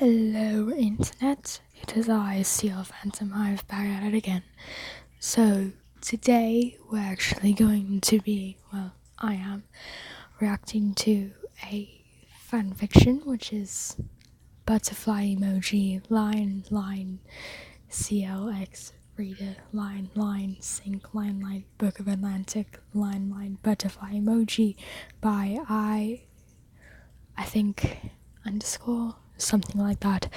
Hello internet, it is I, CL Phantom Hive, back at it again. So today we're actually going to be, I am, reacting to a fanfiction, which is butterfly emoji, line, CLX, reader, line, sync, line, Book of Atlantic, line, butterfly emoji by I think, underscore, something like that,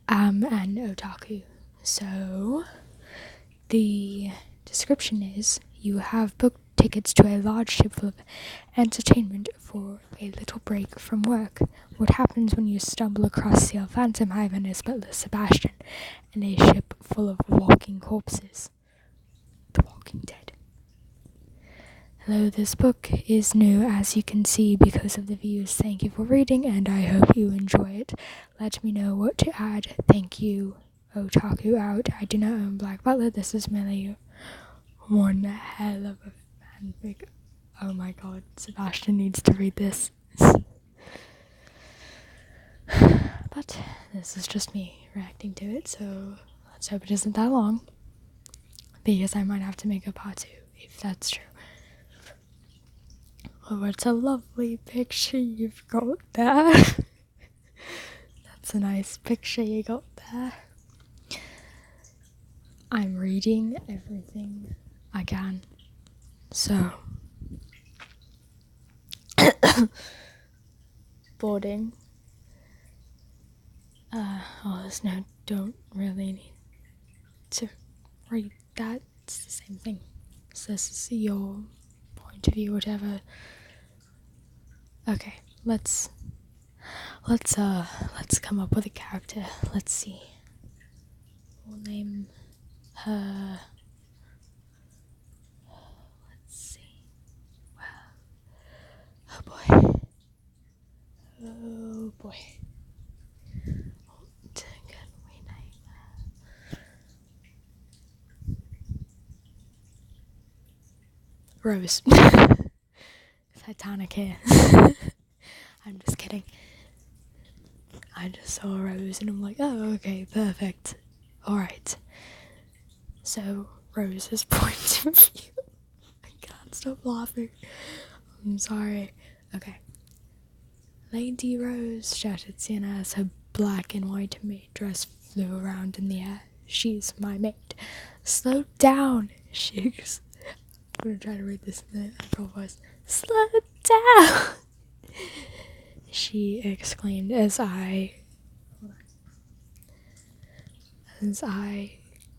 and otaku. So, the description is, you have booked tickets to a large ship full of entertainment for a little break from work. What happens when you stumble across CL Phantom Hive and his butler Sebastian in a ship full of walking corpses? The Walking Dead. Hello, this book is new, as you can see, because of the views. Thank you for reading, and I hope you enjoy it. Let me know what to add. Thank you. Otaku out. I do not own Black Butler. This is merely one hell of a fanfic. Oh my god, Sebastian needs to read this. But this is just me reacting to it, so let's hope it isn't that long, because I might have to make a part 2, if that's true. Oh, it's a lovely picture you've got there. That's a nice picture you got there. I'm reading everything I can. So, boarding. Don't really need to read that. It's the same thing. So this is your point of view, whatever. Okay, let's come up with a character. Let's see. We'll name her. Let's see. Oh boy. What can we name her? Rose. Titanic here. I'm just kidding. I just saw a rose and I'm like, oh, okay, perfect. Alright. So, Rose's point of view. I can't stop laughing. I'm sorry. Okay. Lady Rose, shouted Sienna as her black and white maid dress flew around in the air. She's my maid. Slow down, I'm gonna try to read this in the actual voice. Slow down! She exclaimed as I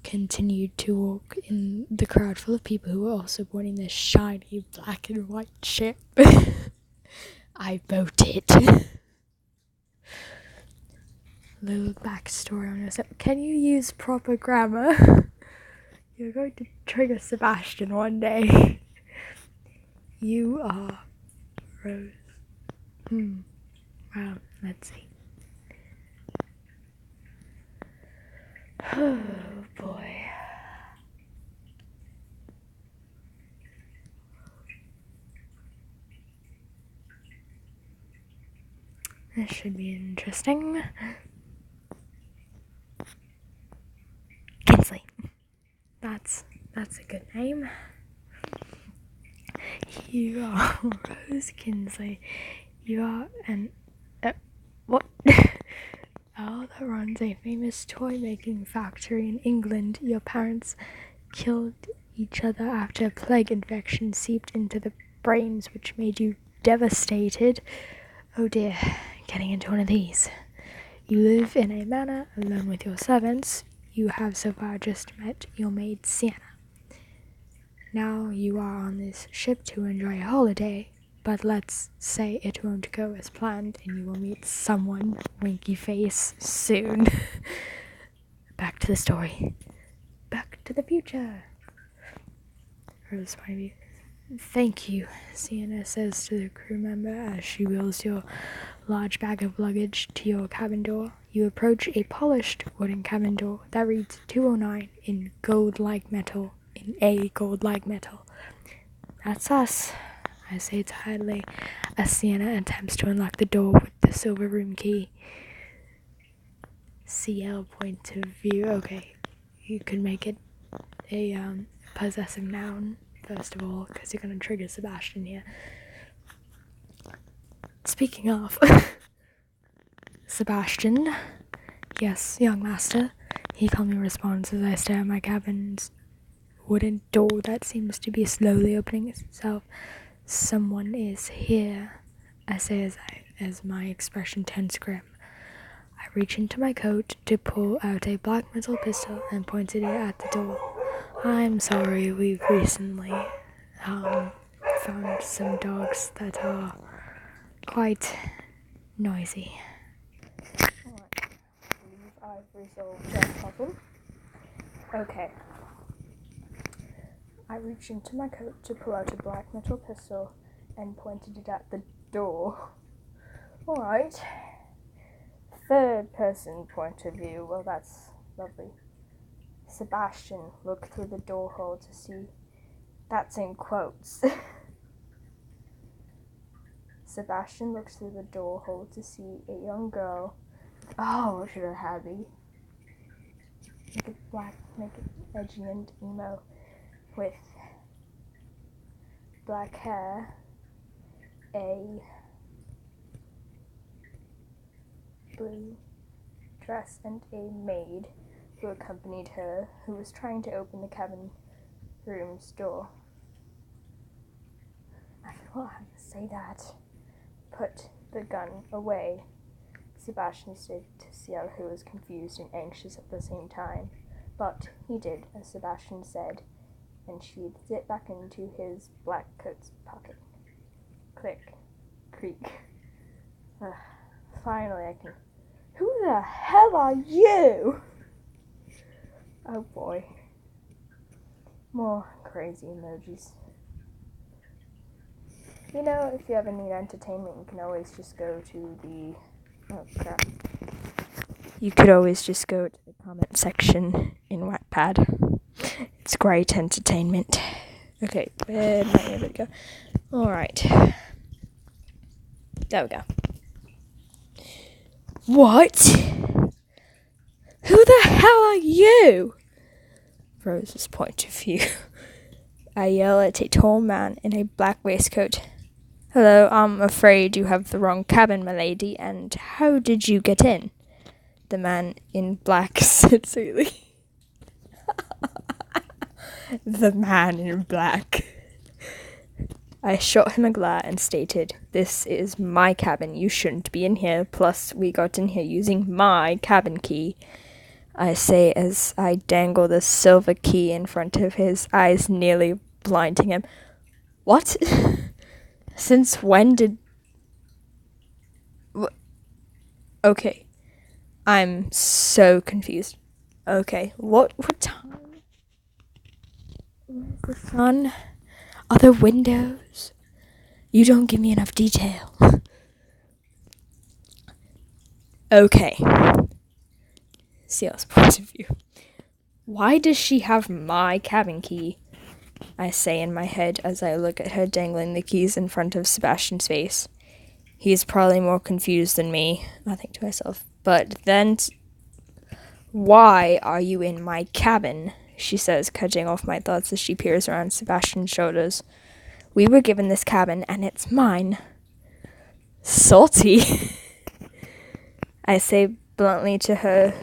continued to walk in the crowd full of people who were also boarding this shiny black and white ship. I voted. Little backstory on yourself. Can you use proper grammar? You're going to trigger Sebastian one day. You are Rose. Well, let's see. Oh boy. This should be interesting. Kinsley. That's a good name. You are Rose Kinsley. You are an what? Oh, that runs a famous toy making factory in England. Your parents killed each other after a plague infection seeped into the brains, which made you devastated. Oh dear, getting into one of these. You live in a manor alone with your servants. You have so far just met your maid Sienna. Now you are on this ship to enjoy a holiday, but let's say it won't go as planned and you will meet someone, winky face, soon. Back to the story. Back to the future. Rose point of view. Thank you, Sienna says to the crew member as she wheels your large bag of luggage to your cabin door. You approach a polished wooden cabin door that reads 209 in gold-like metal. That's us, I say tiredly, as Sienna attempts to unlock the door with the silver room key. CL point of view. Okay, you could make it a possessive noun first of all, because you're gonna trigger Sebastian here. Speaking of Sebastian, yes, young master, he calmly responds as I stare at my cabin's wooden door that seems to be slowly opening itself. Someone is here, I say as my expression turns grim. I reach into my coat to pull out a black metal pistol and pointed it at the door. I'm sorry, we've recently found some dogs that are quite noisy. Alright, I believe I've resolved that problem. Okay. I reached into my coat to pull out a black metal pistol and pointed it at the door. Alright. Third person point of view. Well, that's lovely. Sebastian looked through the door hole to see. That's in quotes. Sebastian looks through the door hole to see a young girl. Oh, what should I have be? Make it black, make it edgy and emo. With black hair, a blue dress, and a maid who accompanied her, who was trying to open the cabin room's door. I forgot how to say that. Put the gun away. Sebastian stood to Ciel, who was confused and anxious at the same time. But he did as Sebastian said, and sheathed it back into his black coat's pocket. Click. Creak. Finally I can... Who the hell are you? Oh boy. More crazy emojis. You know, if you ever need entertainment, you can always just go to the... Oh crap. You could always just go to the comment section in Wattpad. It's great entertainment. Okay, where might I go? Alright. There we go. What? Who the hell are you? Rose's point of view. I yell at a tall man in a black waistcoat. Hello, I'm afraid you have the wrong cabin, my lady, and how did you get in? The man in black said sweetly. The man in black. I shot him a glare and stated, this is my cabin, you shouldn't be in here, plus we got in here using my cabin key. I say as I dangle the silver key in front of his eyes, nearly blinding him. What? Since when did... Okay. I'm so confused. Okay, what time? Where's the sun? Are there windows? You don't give me enough detail. Okay. Ciel's point of view. Why does she have my cabin key? I say in my head as I look at her dangling the keys in front of Sebastian's face. He's probably more confused than me, I think to myself. But then, why are you in my cabin? She says, cutting off my thoughts as she peers around Sebastian's shoulders. We were given this cabin, and it's mine. Salty, I say bluntly to her,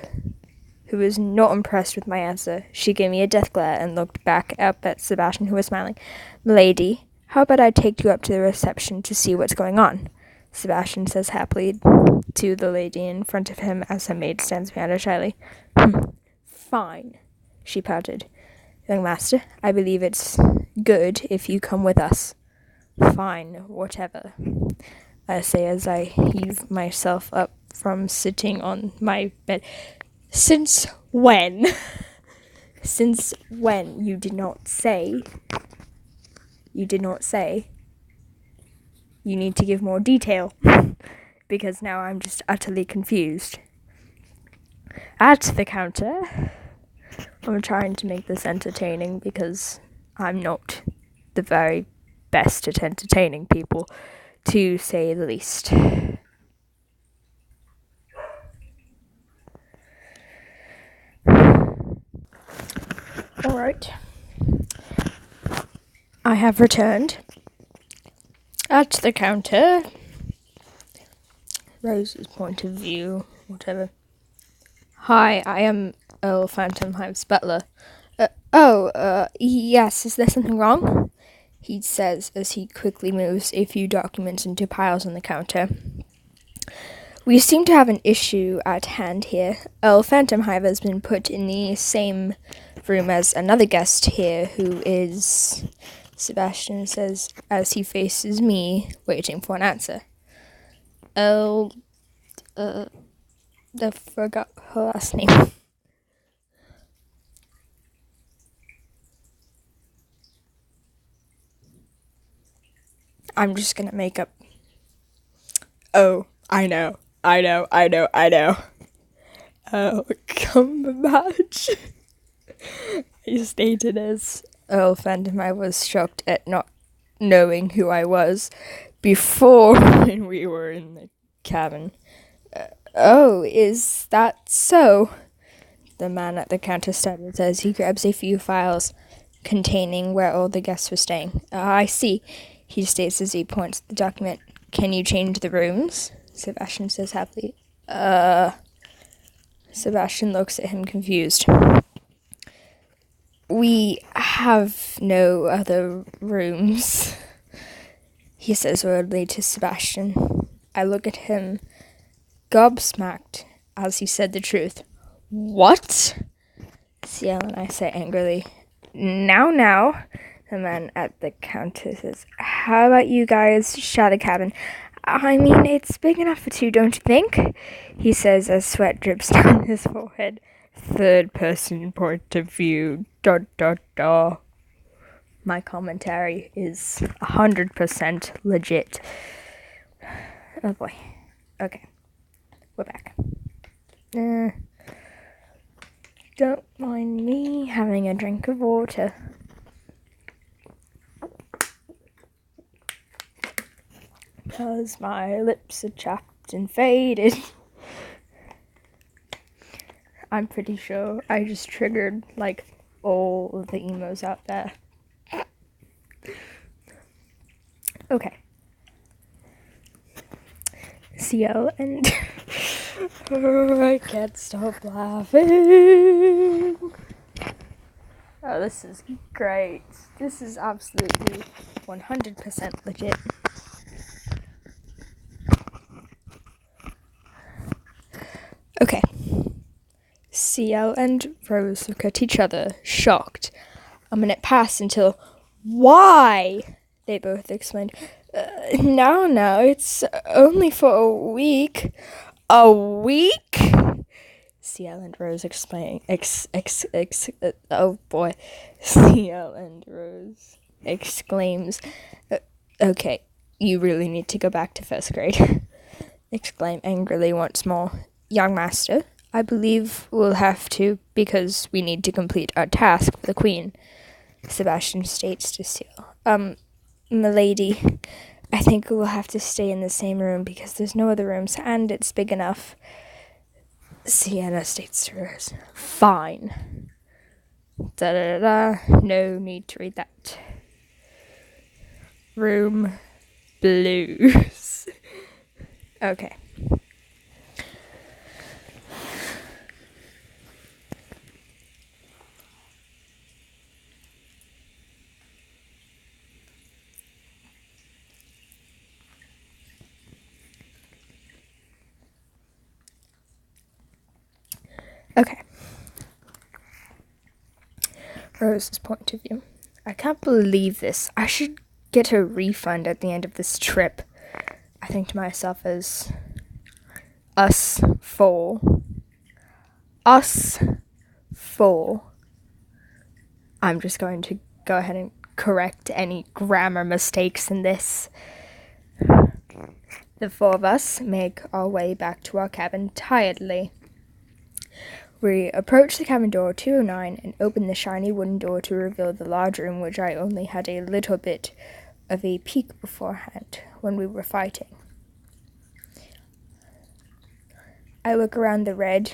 who was not impressed with my answer. She gave me a death glare and looked back up at Sebastian, who was smiling. Milady, how about I take you up to the reception to see what's going on? Sebastian says happily to the lady in front of him as her maid stands behind her shyly. Fine, she pouted. Young master, I believe it's good if you come with us. Fine, whatever, I say as I heave myself up from sitting on my bed. Since when? Since when? You did not say. You did not say. You need to give more detail. Because now I'm just utterly confused. At the counter, I'm trying to make this entertaining because I'm not the very best at entertaining people, to say the least. Alright. I have returned. At the counter. Rose's point of view, whatever. Hi, I am Earl Phantom Hive's butler. Yes, is there something wrong? He says as he quickly moves a few documents into piles on the counter. We seem to have an issue at hand here. Earl Phantom Hive has been put in the same room as another guest here who is... Sebastian says as he faces me, waiting for an answer. Earl... I forgot her last name. I'm just gonna make up... Oh, I know. Oh, Cumberbatch. He stated as Earl Phantom. I was shocked at not knowing who I was before when we were in the cabin. Oh, is that so? The man at the counter stutters as he grabs a few files containing where all the guests were staying. I see, he states as he points to the document. Can you change the rooms? Sebastian says happily. Sebastian looks at him confused. We have no other rooms, he says worriedly to Sebastian. I look at him, gobsmacked, as he said the truth. What? Ciel and I say angrily. Now, the man at the counter says, how about you guys share the cabin? I mean, it's big enough for two, don't you think? He says as sweat drips down his forehead. Third person point of view, ... My commentary is 100% legit. Oh boy. Okay. We're back. Don't mind me having a drink of water. Because my lips are chapped and faded. I'm pretty sure I just triggered, like, all of the emos out there. Okay. Ciel and... Oh, I can't stop laughing. Oh, this is great. This is absolutely 100% legit. Okay. Ciel and Rose look at each other, shocked. A minute passed until... Why? They both exclaimed. No, it's only for a week. A week? Ciel and Rose explain. Oh boy. Ciel and Rose exclaims. Okay, you really need to go back to first grade. Exclaim angrily once more. Young master, I believe we'll have to, because we need to complete our task for the queen. Sebastian states to Ciel. Milady, I think we'll have to stay in the same room because there's no other rooms and it's big enough. Sienna states to Rose. Fine. No need to read that. Room blues. Okay. Okay. Rose's point of view. I can't believe this. I should get a refund at the end of this trip. I think to myself as us four. I'm just going to go ahead and correct any grammar mistakes in this. The four of us make our way back to our cabin tiredly. We approach the cabin door 209 and open the shiny wooden door to reveal the large room, which I only had a little bit of a peek beforehand when we were fighting. I look around the red,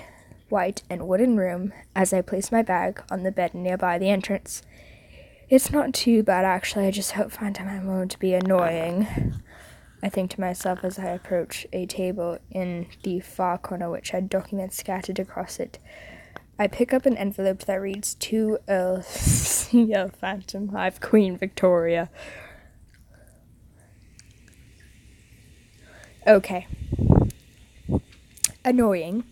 white, and wooden room as I place my bag on the bed nearby the entrance. It's not too bad, actually. I just hope Phantom won't be annoying. I think to myself as I approach a table in the far corner which had documents scattered across it. I pick up an envelope that reads, "To Earl C.L. Phantom Hive, Queen Victoria." Okay. Annoying.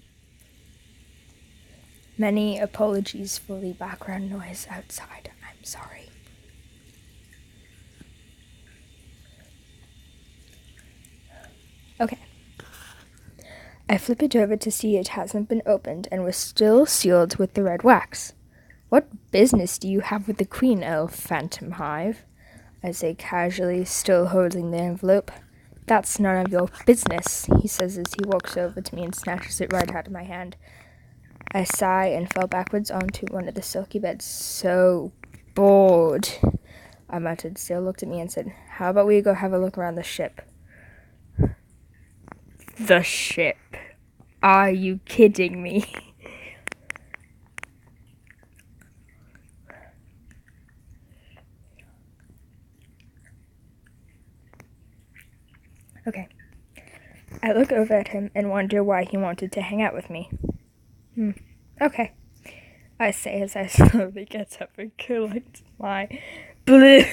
Many apologies for the background noise outside. I'm sorry. Okay. I flip it over to see it hasn't been opened and was still sealed with the red wax. "What business do you have with the Queen, Earl Phantom Hive?" I say casually, still holding the envelope. "That's none of your business," he says as he walks over to me and snatches it right out of my hand. I sigh and fell backwards onto one of the silky beds. "So bored," I muttered. Still looked at me and said, "How about we go have a look around the ship?" The ship? Are you kidding me? Okay. I look over at him and wonder why he wanted to hang out with me. Okay, I say as I slowly get up and collect my blue.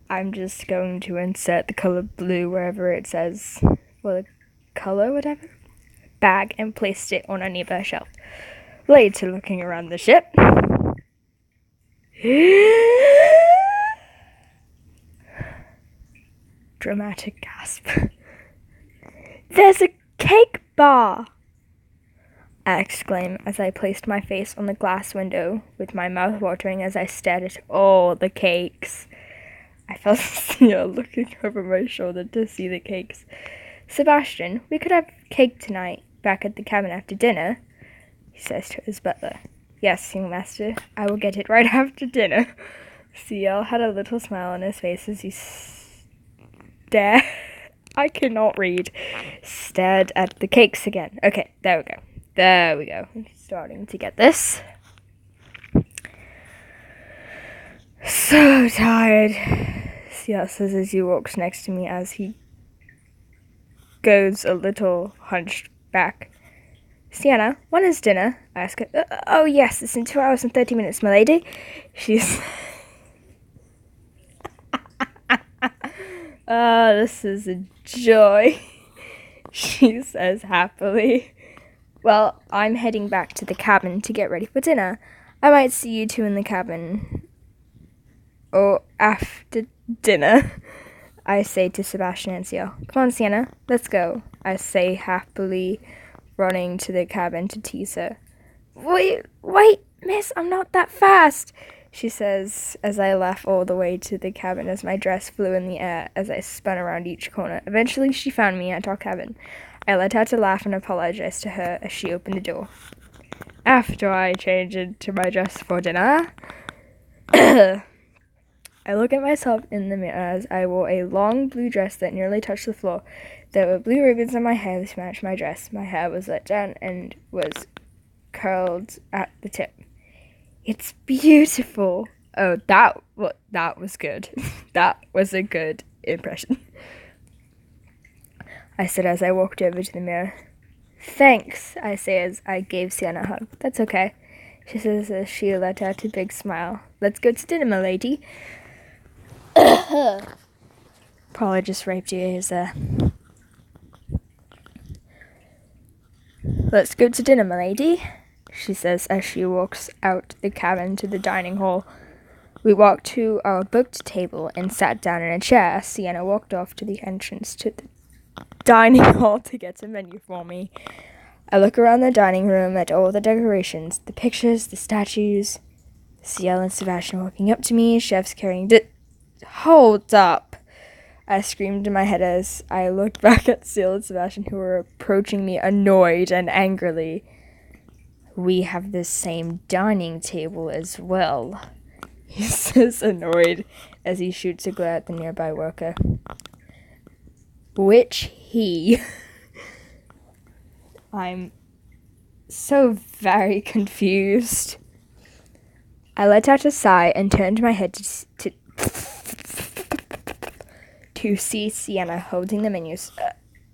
I'm just going to insert the color blue wherever it says, well, the color, whatever, bag, and placed it on a nearby shelf. Later, looking around the ship. Dramatic gasp. "There's a cake bar!" I exclaim as I placed my face on the glass window, with my mouth watering as I stared at all the cakes. I felt Sia looking over my shoulder to see the cakes. "Sebastian, we could have cake tonight, back at the cabin after dinner," he says to his butler. "Yes, young master, I will get it right after dinner." CL had a little smile on his face as he stared at the cakes again. Okay, there we go. I'm starting to get this. "So tired," CL says as he walks next to me as he goes a little hunched back. "Sienna, when is dinner?" I ask her. Oh yes, it's in 2 hours and 30 minutes, my lady." She's... this is a joy," she says happily. "Well, I'm heading back to the cabin to get ready for dinner. I might see you two in the cabin. Or after dinner," I say to Sebastian and Ciel. "Come on, Sienna, let's go," I say happily, running to the cabin to tease her. Wait, miss, I'm not that fast," she says as I laugh all the way to the cabin as my dress flew in the air as I spun around each corner. Eventually, she found me at our cabin. I let out a laugh and apologized to her as she opened the door. After I change into my dress for dinner, I look at myself in the mirror as I wore a long blue dress that nearly touched the floor. There were blue ribbons in my hair to match my dress. My hair was let down and was curled at the tip. "It's beautiful." Oh, that was good. That was a good impression, I said as I walked over to the mirror. "Thanks," I say as I gave Sienna a hug. "That's okay," she says as she let out a big smile. "Let's go to dinner, my lady." Probably just raped your ears there. "Let's go to dinner, my lady," she says as she walks out the cabin to the dining hall. We walked to our booked table and sat down in a chair as Sienna walked off to the entrance to the dining hall to get a menu for me. I look around the dining room at all the decorations, the pictures, the statues. Ciel and Sebastian walking up to me, chefs carrying Hold up! I screamed in my head as I looked back at Ciel and Sebastian, who were approaching me annoyed and angrily. "We have the same dining table as well," he says, annoyed, as he shoots a glare at the nearby worker. "Which he?" I'm so very confused. I let out a sigh and turned my head to see Sienna holding the menus.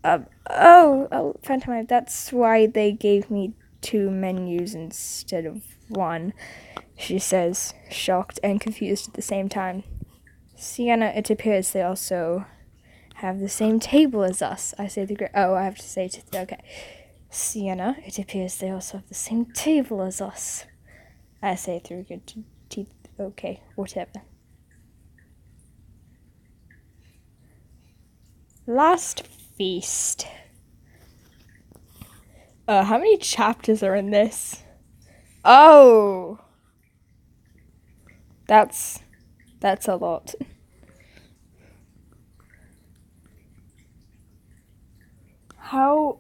Phantom, that's why they gave me 2 menus instead of 1, she says, shocked and confused at the same time. Sienna, it appears they also have the same table as us. I say I have to say okay. Sienna, it appears they also have the same table as us. I say through good teeth. Okay, whatever. Last feast. How many chapters are in this? Oh! That's a lot. How?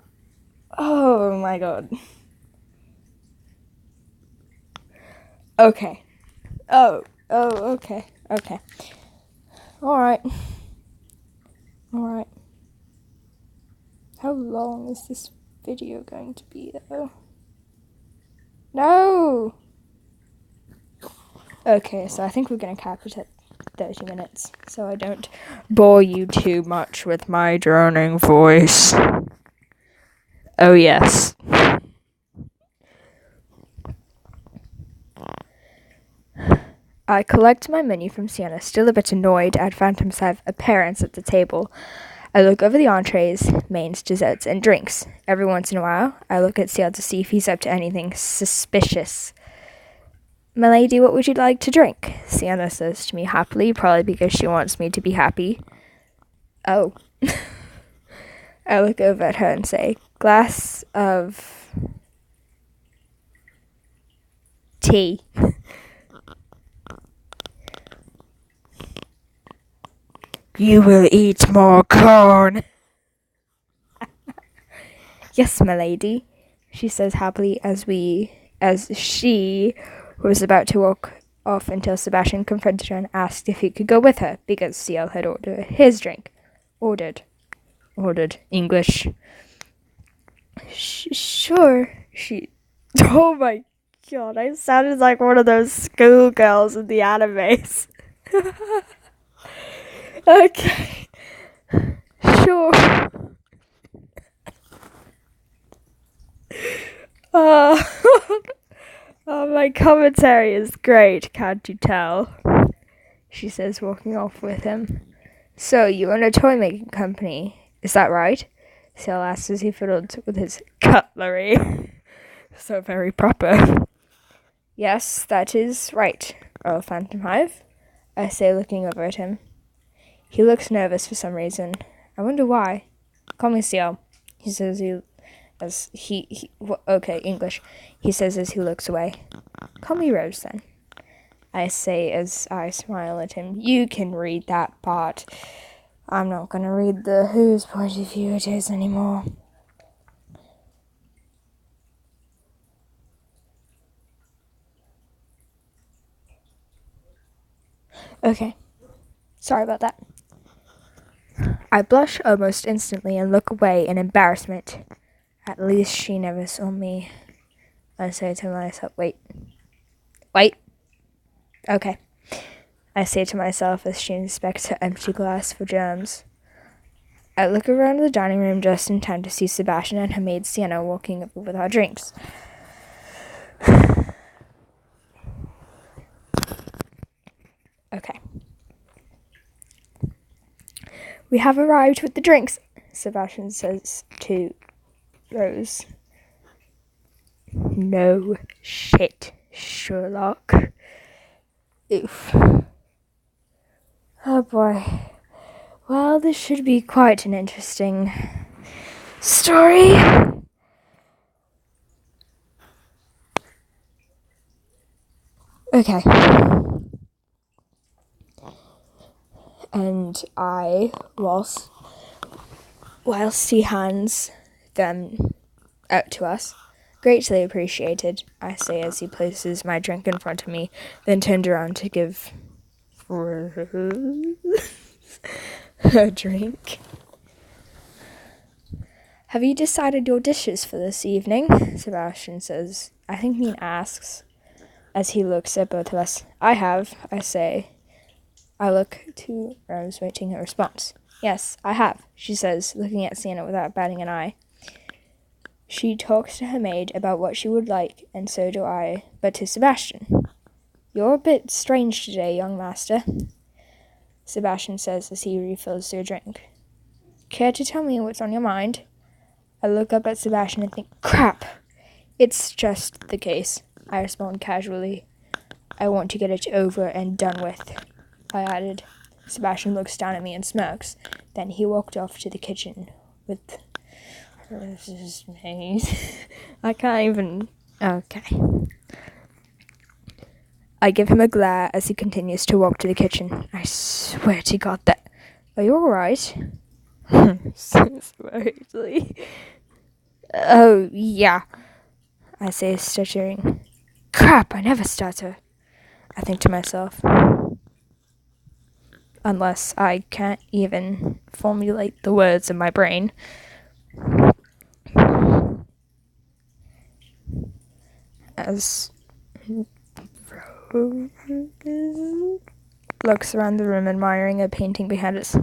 Oh my god. Okay. Okay. Alright. How long is this video going to be, though? No! Okay, so I think we're going to cap it at 30 minutes, so I don't bore you too much with my droning voice. Oh, yes. I collect my menu from Sienna, still a bit annoyed at Phantom's appearance at the table. I look over the entrees, mains, desserts, and drinks. Every once in a while, I look at Ciel to see if he's up to anything suspicious. "Milady, what would you like to drink?" Sienna says to me happily, probably because she wants me to be happy. Oh. I look over at her and say, "Glass of tea." "You will eat more corn." "Yes, milady," she says happily as she was about to walk off until Sebastian confronted her and asked if he could go with her, because Ciel had ordered his drink. Ordered English. Sure, she... Oh my god, I sounded like one of those schoolgirls in the animes. Okay. Sure. My commentary is great, can't you tell? She says, walking off with him. "So, you own a toy-making company, is that right?" Ciel asks as he fiddled with his cutlery. So very proper. "Yes, that is right, Earl Phantom Hive," I say, looking over at him. He looks nervous for some reason. I wonder why. "Call me Ciel," he says English. He says as he looks away. "Call me Rose, then," I say as I smile at him. You can read that part. I'm not going to read whose point of view it is anymore. Okay. Sorry about that. I blush almost instantly and look away in embarrassment. At least she never saw me. I say to myself, wait. Okay. I say to myself as she inspects her empty glass for germs. I look around the dining room just in time to see Sebastian and her maid Sienna walking over with our drinks. Okay. "We have arrived with the drinks," Sebastian says to Rose. "No shit, Sherlock." Oof. Oh boy. Well, this should be quite an interesting story. Okay. And I, whilst he hands them out to us, "Greatly appreciated," I say as he places my drink in front of me, then turned around to give Rose a drink. Have you decided your dishes for this evening? Sebastian says. I think asks, as he looks at both of us. I have, I say. I look to Rose, waiting her response. Yes, I have, she says, looking at Sienna without batting an eye. She talks to her maid about what she would like, and so do I, but to Sebastian. You're a bit strange today, young master, Sebastian says as he refills their drink. Care to tell me what's on your mind? I look up at Sebastian and think, crap! It's just the case, I respond casually. I want to get it over and done with, I added. Sebastian looks down at me and smirks. Then he walked off to the kitchen with... I can't even... Okay. I give him a glare as he continues to walk to the kitchen. I swear to God that... Are you alright? Smoothly. Oh, yeah, I say, stuttering. Crap, I never stutter, I think to myself. Unless I can't even formulate the words in my brain. As Rose looks around the room, admiring a painting behind us.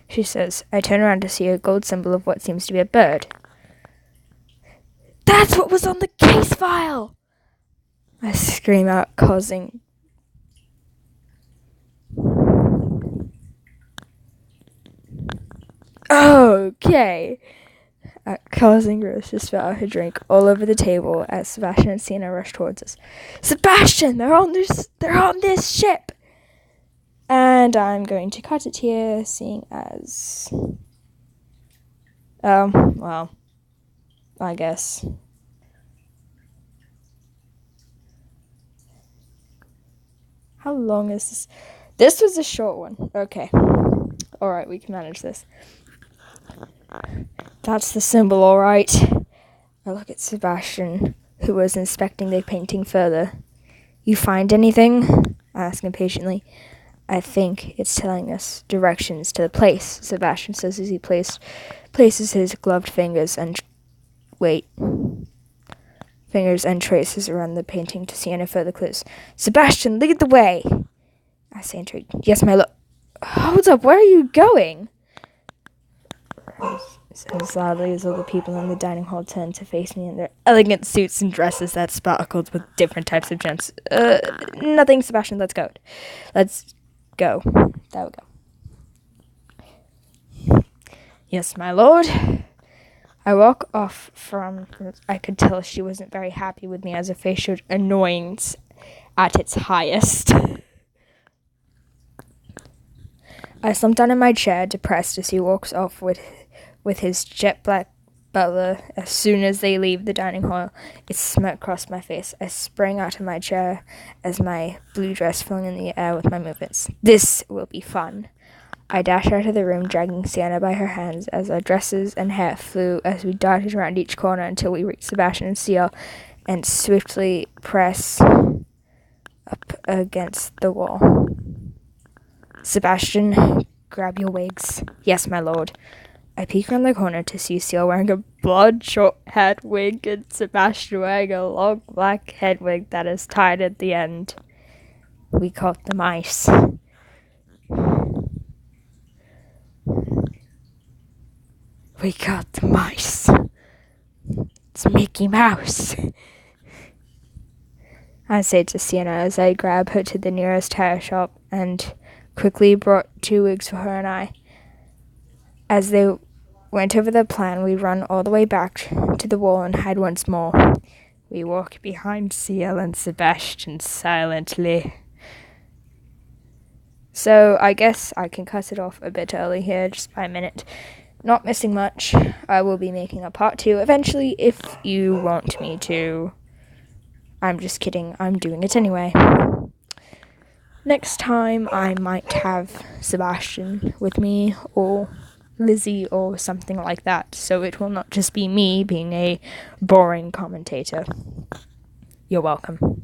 She says. I turn around to see a gold symbol of what seems to be a bird. That's what was on the case file! I scream out, causing... Okay! Causing Rose to spill out her drink all over the table as Sebastian and Sienna rush towards us. Sebastian! They're on this ship! And I'm going to cut it here, seeing as... well, I guess. How long is this? This was a short one. Okay. Alright, we can manage this. That's the symbol, alright. I look at Sebastian, who was inspecting the painting further. You find anything? I ask impatiently. I think it's telling us directions to the place, Sebastian says as he places his gloved fingers and traces around the painting to see any further clues. Sebastian, lead the way! I say intrigued. Yes, my lord. Hold up, where are you going? As loudly as all the people in the dining hall turn to face me in their elegant suits and dresses that sparkled with different types of gems. Nothing, Sebastian, let's go. Let's go. There we go. Yes, my lord. I walk off from... I could tell she wasn't very happy with me as her face showed annoyance at its highest. I slump down in my chair, depressed, as he walks off with his jet black butler. As soon as they leave the dining hall, a smirk crossed my face. I sprang out of my chair as my blue dress flung in the air with my movements. This will be fun. I dashed out of the room, dragging Sienna by her hands as our dresses and hair flew as we darted around each corner until we reached Sebastian and Seal and swiftly press up against the wall. Sebastian, grab your wigs. Yes, my lord. I peek around the corner to see Seal wearing a blonde short-haired wig and Sebastian wearing a long black head wig that is tied at the end. We caught the mice. We got the mice. It's Mickey Mouse. I say to Sienna as I grab her to the nearest hair shop and quickly brought 2 wigs for her and I. As they went over the plan, we run all the way back to the wall and hide once more. We walk behind Seal and Sebastian silently. So I guess I can cut it off a bit early here, just by a minute. Not missing much. I will be making a part 2 eventually if you want me to. I'm just kidding. I'm doing it anyway. Next time I might have Sebastian with me or Lizzie or something like that, so it will not just be me being a boring commentator. You're welcome.